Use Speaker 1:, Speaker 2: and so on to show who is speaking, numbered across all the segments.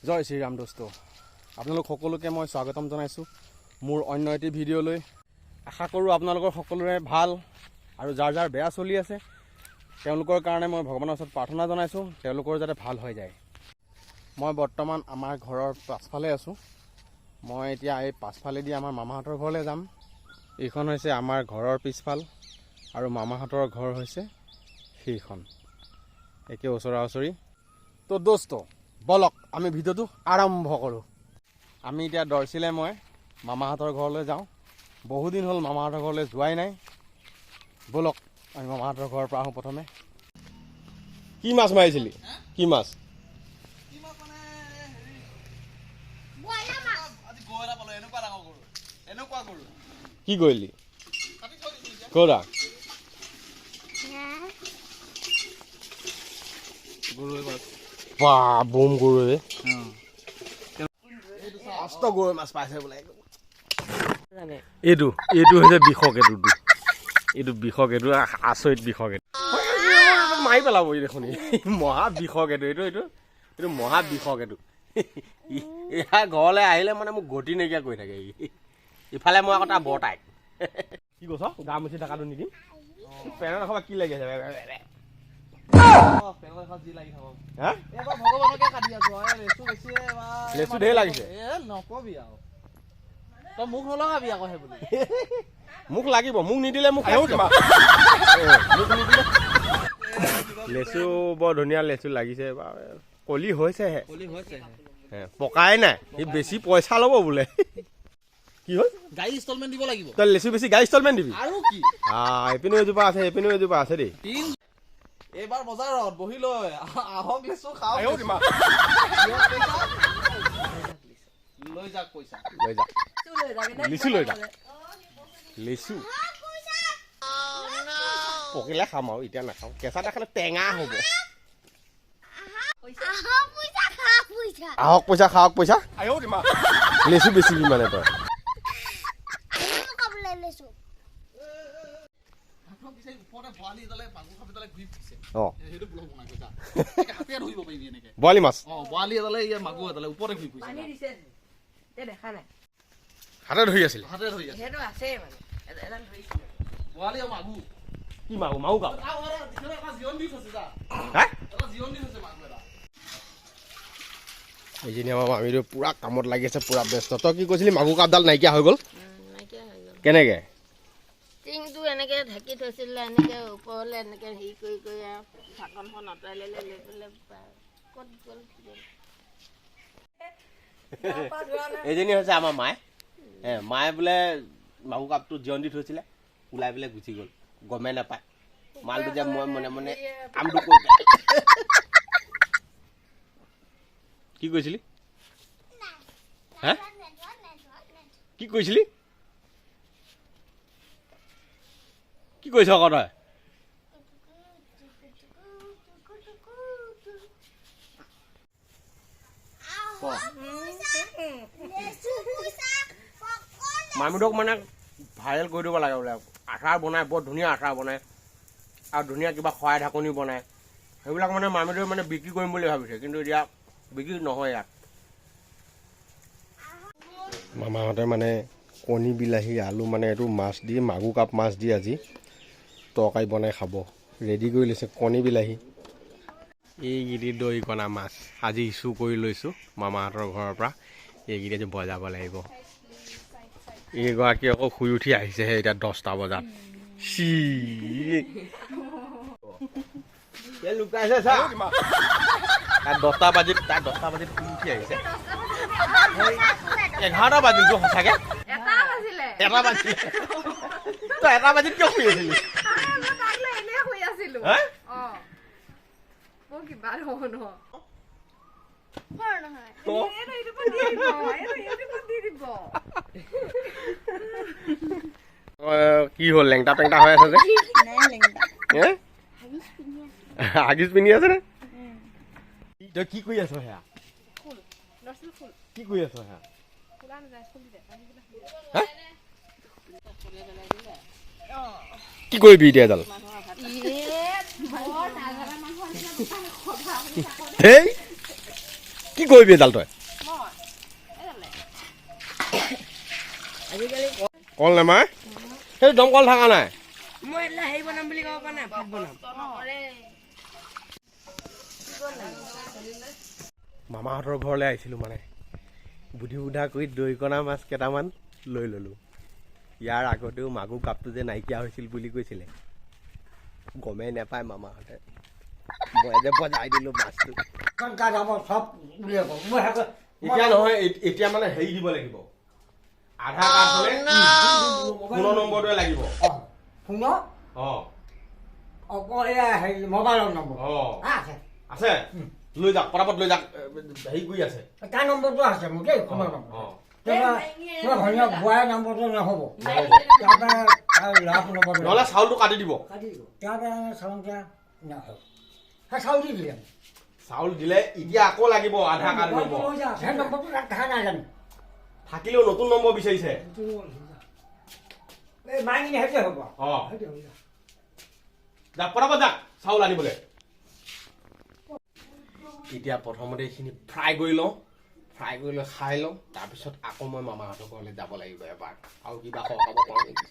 Speaker 1: জয় শ্ৰীৰাম দোস্ত, আপোনালোক সকলোকে মই স্বাগতম জনাইছোঁ মোৰ অন্য এটি ভিডিঅ'লৈ। আশা কৰোঁ আপোনালোকৰ সকলোৰে ভাল আৰু যাৰ যাৰ বেয়া চলি আছে তেওঁলোকৰ কাৰণে মই ভগৱানৰ ওচৰত প্ৰাৰ্থনা জনাইছোঁ, তেওঁলোকৰ যাতে ভাল হৈ যায়। মই বৰ্তমান আমাৰ ঘৰৰ পাছফালে আছোঁ। মই এতিয়া এই পাছফালেদি আমাৰ মামাহঁতৰ ঘৰলৈ যাম। এইখন হৈছে আমাৰ ঘৰৰ পিছফাল আৰু মামাহঁতৰ ঘৰ হৈছে সেইখন, একে ওচৰা ওচৰি। তো দোস্ত বলক আমি ভিডিঅ'টো আৰম্ভ কৰোঁ। আমি এতিয়া দৰ্শিলে মই মামাহঁতৰ ঘৰলৈ যাওঁ। বহুদিন হ'ল মামাহঁতৰ ঘৰলৈ যোৱাই নাই। বলক আমি মামাহঁতৰ ঘৰৰ পৰা আহোঁ। প্ৰথমে কি মাছ মাৰিছিলি? কি মাছ? কি কৰিলি? ক'ৰা বা বম গৰৈ মস্ত গৰৈ মাছ পাইছে বোলে। এইটো হৈছে বিষক, এইটো বিষক, এইটো আচৰিত বিষক। এইটো মাৰি পেলাব দেখোন, মহা বিষক এইটো মহা বিষক। এইটো ইয়াৰ ঘৰলৈ আহিলে মানে মোক গতি নাইকিয়া কৰি থাকে। ইফালে মই আকৌ তাৰ বৰতাইক কি কৈছ? গা মুচি থকাটো নিদিম। পেনত এখন কি লাগি আছে? লেচু ঢেৰ লাগিছে। মোক লাগিব, মোক নিদিলে মোক লেচু বৰ ধুনীয়া লেচু লাগিছে। কলি হৈছেহে, পকাই নাই। সি বেছি পইচা ল'ব বোলে। কি হ'ল?
Speaker 2: গাড়ী ইনষ্টলমেণ্ট দিব লাগিব।
Speaker 1: তই লেচু বেছি গাড়ী ইনষ্টলমেণ্ট দিবি
Speaker 2: আৰু কি?
Speaker 1: এইপিনেও এজোপা আছে, এইপিনেও এজোপা আছে দেই।
Speaker 2: এইবাৰ বজাৰত বহি লৈ আহক লেচু খাওক। লৈ যাক পইচা,
Speaker 1: লৈ যাক লিচু, লৈ যাক লিচু। পকিলে খাম আৰু এতিয়া নাখাওঁ। কেঁচাতে খালে টেঙা হ'ব। আহক পইচা, খাওক পইচা। লেচু বেচিবি মানে তই? বৰালি মাছ, হাতে ধৰি আছিল। কি মাগুৰ? মাগুৰ কাপ এইজনী আমাৰ মামীটো পুৰা কামত লাগি আছে, পুৰা ব্যস্ত। তই কি কৈছিলি? মাগুৰ কাপডাল নাইকিয়া হৈ গ'ল। কেনেকে?
Speaker 3: টিংটো এনেকে ঢাকি থৈছিলে, এনেকে ওপৰলে এনেকে হেৰি কৰি কৰি আৰু ঢাকনখন আঁতৰাই ল'লে, লৈ পেলাই ক'ত গ'ল?
Speaker 1: এইজনী হৈছে আমাৰ মায়ে। মায়ে বোলে মাগুৰ কাপটো জিৰণ দি থৈছিলে, ওলাই পেলাই গুচি গ'ল, গমেই নাপায়। মালটো যে মই মনে মনে কামটো কৰি কি কৈছিলি? হা কি কৈছিলি? কি কৈছ আকৌ তই? মামীটোক মানে ভাইৰেল কৰি দিব লাগে বোলে। আচাৰ বনায়, বৰ ধুনীয়া আচাৰ বনায় আৰু ধুনীয়া কিবা শৰাই ঢাকনি বনায়। সেইবিলাক মানে মামীটোৱে মানে বিক্ৰী কৰিম বুলি ভাবিছে, কিন্তু এতিয়া বিক্ৰী নহয় ইয়াত। মামাহঁতে মানে কণী, বিলাহী, আলু মানে এইটো মাছ দি, মাগুৰ কাপ মাছ দি আজি তৰকাৰী বনাই খাব ৰেডি কৰি লৈছে। কণী, বিলাহী, এইকেইটি দৰিকণা মাছ আজি ইছ্যু কৰি লৈছোঁ মামাহঁতৰ ঘৰৰ পৰা। এইকেইটা যে বজাব লাগিব। এইগৰাকী আকৌ শুই উঠি আহিছেহে এতিয়া 10টা বজাত। লুকাইছে চা, তাত 10টা বাজিত শুই উঠি আহিছে। 11টা বাজিল সঁচাকে। 1টা বাজিলে। তই 1টা বাজিত কিয় শুই আছিলি? কি হ'ল? লেংটা পেংটা হৈ আছে যে? হাগিছ পিন্ধি আছে নে? তই কি কৰি আছ সেয়া? কি কৰি আছ সেয়া? কি কৰিবি এতিয়া এডাল? কি কৰিবি এডাল তই
Speaker 3: আজিকালি
Speaker 1: কল নেমাৰ সেই দমকল থকা নাই
Speaker 3: মই এলা হেৰি বনাম বুলি ক'ব পৰা নাই ভাত বনাম
Speaker 1: মামাহঁতৰ ঘৰলৈ আহিছিলোঁ মানে বুদ্ধি বুধা কৰি দৈকণা মাছ কেইটামান লৈ ল'লোঁ ইয়াৰ আগতেও মাগুৰ কাপটো যে নাইকিয়া হৈছিল বুলি কৈছিলে গমেই নাপায় মামাহঁতে মই যে বজাই দিলোঁ মাছটো এতিয়া নহয় এতিয়া মানে হেৰি দিব লাগিব আধাৰ কাৰ্ড হ'লে ফোনৰ নম্বৰটোৱে লাগিব
Speaker 4: মোবাইলৰ নম্বৰ
Speaker 1: আছে লৈ যাওক পটাপট লৈ যাওক হেৰি কৰি আছে
Speaker 4: তাৰ নম্বৰটো আছে মোৰ দেই ফোনৰ নম্বৰ ভুৱাই নম্বৰটো নহ'ব
Speaker 1: নহ'লে চাউলটো কাটি দিব
Speaker 4: চাউল দি দিলে
Speaker 1: চাউল দিলে এতিয়া আকৌ লাগিব আধাৰ কাৰ্ড নম্বৰ
Speaker 4: সেই নম্বৰটো তাত দেখা নাই জানো
Speaker 1: থাকিলেও নতুন নম্বৰ বিচাৰিছে
Speaker 4: এই মাইকিনি সেইটোৱে হ'ব
Speaker 1: যাক পটাপট যাক চাউল আনিবলৈ এতিয়া প্ৰথমতে এইখিনি ফ্ৰাই কৰি লওঁ ফ্ৰাই কৰি লৈ খাই লওঁ তাৰপিছত আকৌ মই মামাহঁতৰ ঘৰলৈ যাব লাগিব এবাৰ আৰু কিবা খৰকাব পাৰোঁ নেকি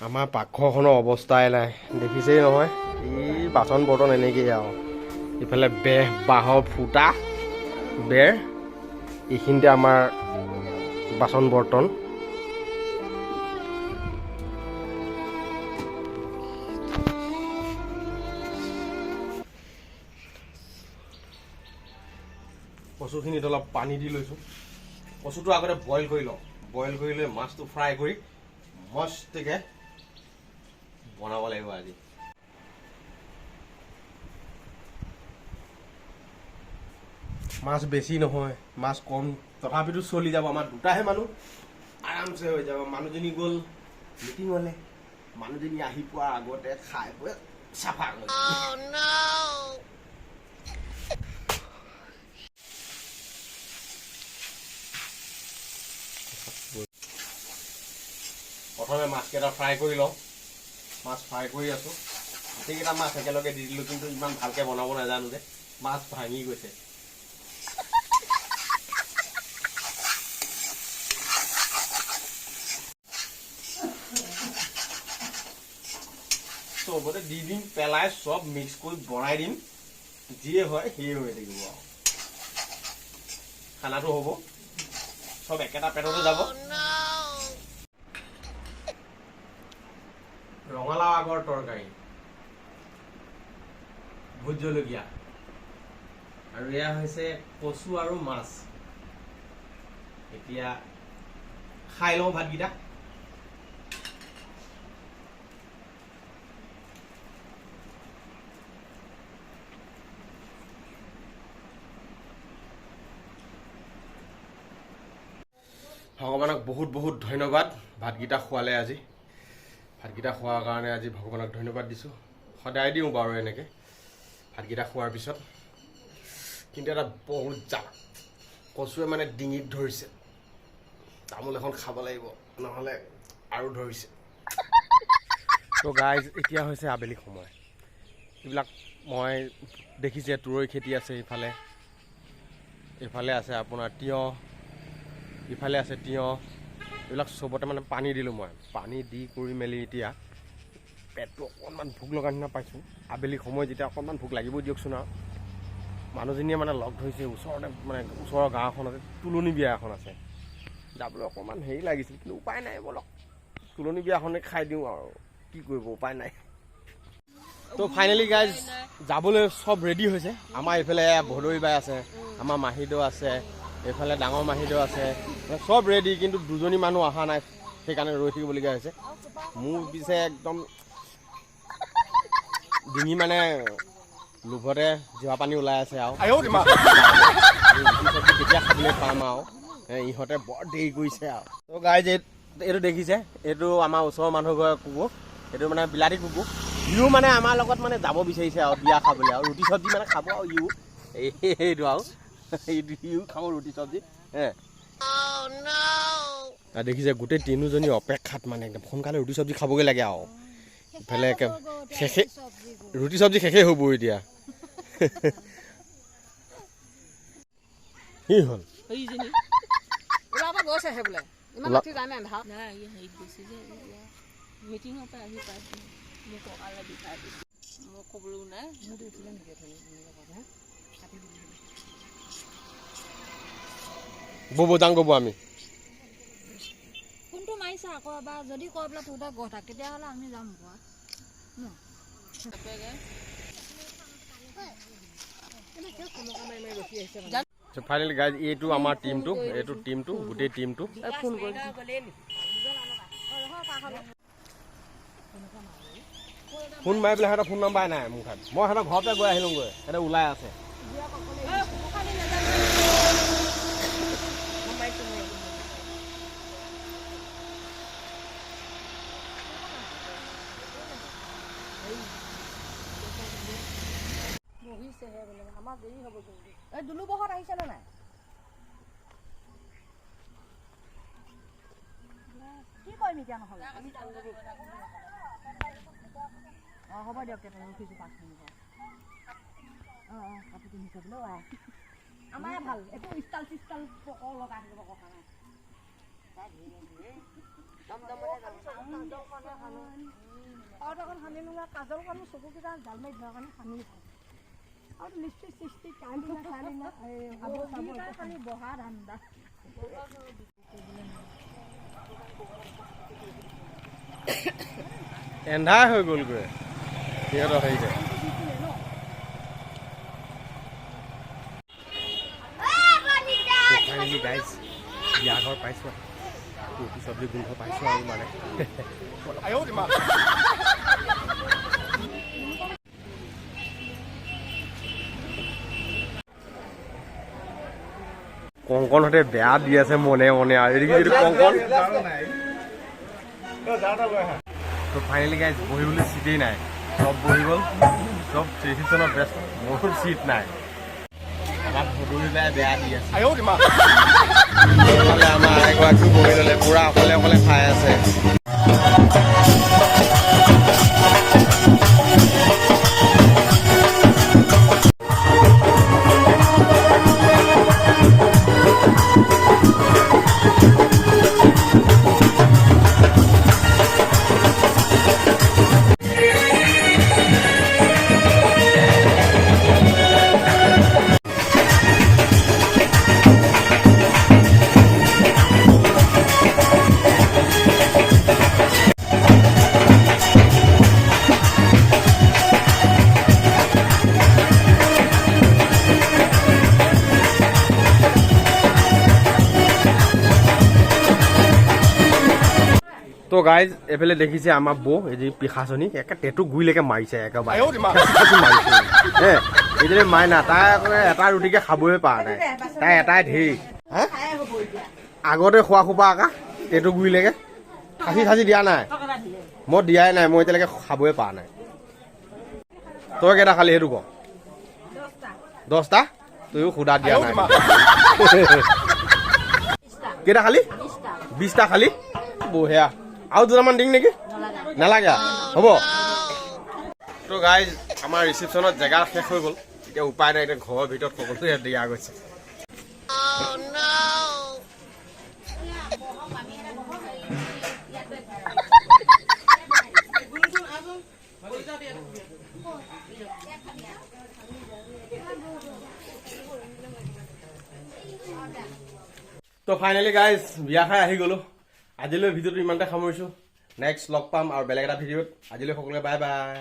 Speaker 1: আমাৰ পাকঘৰখনৰ অৱস্থাই নাই দেখিছেই নহয় এই বাচন বৰ্তন এনেকেই আৰু ইফালে বেহ বাঁহৰ ফুটা বেৰ এইখিনিতে আমাৰ বাচন বৰ্তন কচুখিনিত অলপ পানী দি লৈছোঁ কচুটো আগতে বইল কৰি লওঁ বইল কৰি লৈ মাছটো ফ্ৰাই কৰি মস্তকৈ বনাব লাগিব আজি মাছ বেছি নহয় মাছ কম তথাপিতো চলি যাব আমাৰ দুটাহে মানুহ আৰামছে হৈ যাব মানুহজনী গ'ল মিটিঙলৈ মানুহজনী আহি পোৱাৰ আগতে খাই বৈ চাফা কৰি প্ৰথমে মাছকেইটা ফ্ৰাই কৰি লওঁ মাছ ফ্ৰাই কৰি আছোঁ গোটেইকেইটা মাছ একেলগে দি দিলোঁ কিন্তু ইমান ভালকৈ বনাব নাজানো যে মাছ ভাঙি গৈছে চবতে দি দিম পেলাই চব মিক্স কৰি বনাই দিম যিয়ে হয় সেয়ে হৈ থাকিব আৰু খানাটো হ'ব চব একেটা পেটতে যাব ৰঙালাও আগৰ তৰকাৰী ভোট জলকীয়া আৰু এয়া হৈছে কচু আৰু মাছ এতিয়া খাই লওঁ ভাতকেইটা ভগৱানক বহুত বহুত ধন্যবাদ ভাতকেইটা খোৱালে আজি ভাতকেইটা খোৱাৰ কাৰণে আজি ভগৱানক ধন্যবাদ দিছোঁ সদায় দিওঁ বাৰু এনেকৈ ভাতকেইটা খোৱাৰ পিছত কিন্তু এটা বহুত জ্বালা কচুৱে মানে ডিঙিত ধৰিছে তামোল এখন খাব লাগিব নহ'লে আৰু ধৰিছে তো গাইজ এতিয়া হৈছে আবেলি সময় এইবিলাক মই দেখিছে তুৰৈ খেতি আছে ইফালে আছে আপোনাৰ তিয়ঁহ ইফালে আছে তিয়ঁহ এইবিলাক চবতে মানে পানী দিলোঁ মই পানী দি কৰি মেলি এতিয়া পেটটো অকণমান ভোক লগা নিচিনা পাইছোঁ আবেলি সময় যেতিয়া অকণমান ভোক লাগিবই দিয়কচোন আৰু মানুহজনীয়ে মানে লগ ধৰিছে ওচৰতে মানে ওচৰৰ গাঁওখনতে তুলনি বিয়া এখন আছে যাবলৈ অকণমান হেৰি লাগিছিল কিন্তু উপায় নাই বলক তুলনি বিয়াখনে খাই দিওঁ আৰু কি কৰিব উপায় নাই তো ফাইনেলি গাইজ যাবলৈ চব ৰেডি হৈছে আমাৰ এইফালে ভদৈ বাই আছে আমাৰ মাহীদেউ আছে এইফালে ডাঙৰ মাহীদেউ আছে চব ৰেডি কিন্তু দুজনী মানুহ অহা নাই সেইকাৰণে ৰৈ থাকিবলগীয়া হৈছে মোৰ পিছে একদম ডিঙি মানে লোভতে জিভা পানী ওলাই আছে আৰু কেতিয়া খাবলৈ পাম আৰু ইহঁতে বৰ দেৰি কৰিছে আৰু তো গাইজ এইটো দেখিছে এইটো আমাৰ ওচৰৰ মানুহ ঘৰৰ কুকুৰ এইটো মানে বিলাতী কুকুৰ ইও মানে আমাৰ লগত মানে যাব বিচাৰিছে আৰু বিয়া খাবলৈ আৰু ৰুটি চব্জি মানে খাব আৰু ইও এইটো আৰু ইও খাব ৰুটি চব্জি দেখিছে গোটেই তিনিজনী অপেক্ষাত মানে একদম সোনকালে ৰুটি চব্জি খাবগৈ লাগে আৰু ইফালে শেষে ৰুটি চব্জি শেষেই হ'ব এতিয়া কি হ'ল
Speaker 5: সেইজনী
Speaker 2: ওলাব গৈছেহে বোলে ইমান
Speaker 1: ওলা-
Speaker 2: ৰাতি জানে ধাপ
Speaker 5: নাই এই হেৰিত গৈছে যে মিটিঙৰ পৰা আহি পাই মোৰ কঁকালে বিষাই দিছে মই ক'বলৈও নাই মোৰ দেখিছিলে নেকি
Speaker 1: ব'ব যাং ব'ব আমি
Speaker 6: ফোনটো মাৰিছা আকৌ এবাৰ যদি কয় বোলে তোৰ তাত গছ থাক তেতিয়াহ'লে আমি যাম কোৱা
Speaker 1: ফাইনেলি গাইজ এইটো আমাৰ টিমটো এইটো টিমটো গোটেই টিমটো
Speaker 5: ফোন কৰি
Speaker 1: ফোন মাৰি পেলাই সিহঁতৰ ফোন নম্বৰ নাই মোৰ ঠাইত মই সিহঁতৰ ঘৰতে গৈ আহিলোঁগৈ সিহঁতে ওলাই আছে
Speaker 6: এই দুলু বহত আহিছেনে নাই কি কৰিম এতিয়া নহ'লে অঁ হ'ব দিয়ক তেতিয়া ৰখিছোঁ 5 মিনিট অঁ কাপোৰ পিন্ধিছে বোলে আমাৰে ভাল একো ষ্টাইল চিষ্টাইল পকৰ লগাই থাকিব কথা নাই অকণ সানি লোৱা কাজল কানো চকুকেইটা জাল মাৰি ধোৱাৰ কাৰণে সানি আৰু লিপষ্টিক চিষ্টিক খালি বহা ধান্দা
Speaker 1: এন্ধাৰ হৈ গ'লগৈ সিহঁতৰ হেৰিতে ফাইনেলি গাইজ বিয়া ঘৰ পাইছোঁ ৰুটি চব্জি গোন্ধ পাইছোঁ আৰু মানে কংকনহঁতে বেয়া দি আছে মনে মনে আৰু এদিকে যদি কংকন তো ফাইনেলি গাইজ বহিবলৈ চিটেই নাই চব বহি গ'ল চব ৰিচিপশ্যনত ব্যস্ত মোৰ চিট নাই আমাক ফটো পেলাই বেয়া দি আছে আমাৰ এগৰাকীও বহি ল'লে পুৰা অকলে অকলে খাই আছে তো গাইজ এইফালে দেখিছে আমাৰ বৌ এই যে পিখাচনী একে টেটু গুৰিলৈকে মাৰিছে একেবাৰে মাৰিছে হে এইদৰে মাৰি না তাই এটা ৰুটিকে খাবই পৰা নাই তাই এটাই ধেৰ আগতে খোৱা খোপা আকা টেটু গুৰিলৈকে খাচি খাচি দিয়া নাই মই দিয়াই নাই মই এতিয়ালৈকে খাবই পৰা নাই তই কেইটা খালি সেইটো ক 10টা তইও সুধা দিয়া নাই কেইটা খালি 20টা খালি বঢ়িয়া আৰু দুটামান দিম নেকি নালাগে হ'ব তো গাইজ আমাৰ ৰিচিপশ্যনত জেগা শেষ হৈ গ'ল এতিয়া উপায় নাই এতিয়া ঘৰৰ ভিতৰত সকলোৱে দিয়া গৈছে তো ফাইনেলি গাইজ বিয়া খাই আহি গ'লো আজিলৈ ভিডিঅ'টো ইমানতে সামৰিছোঁ নেক্সট লগ পাম আৰু বেলেগ এটা ভিডিঅ'ত আজিলৈ সকলোকে বাই বাই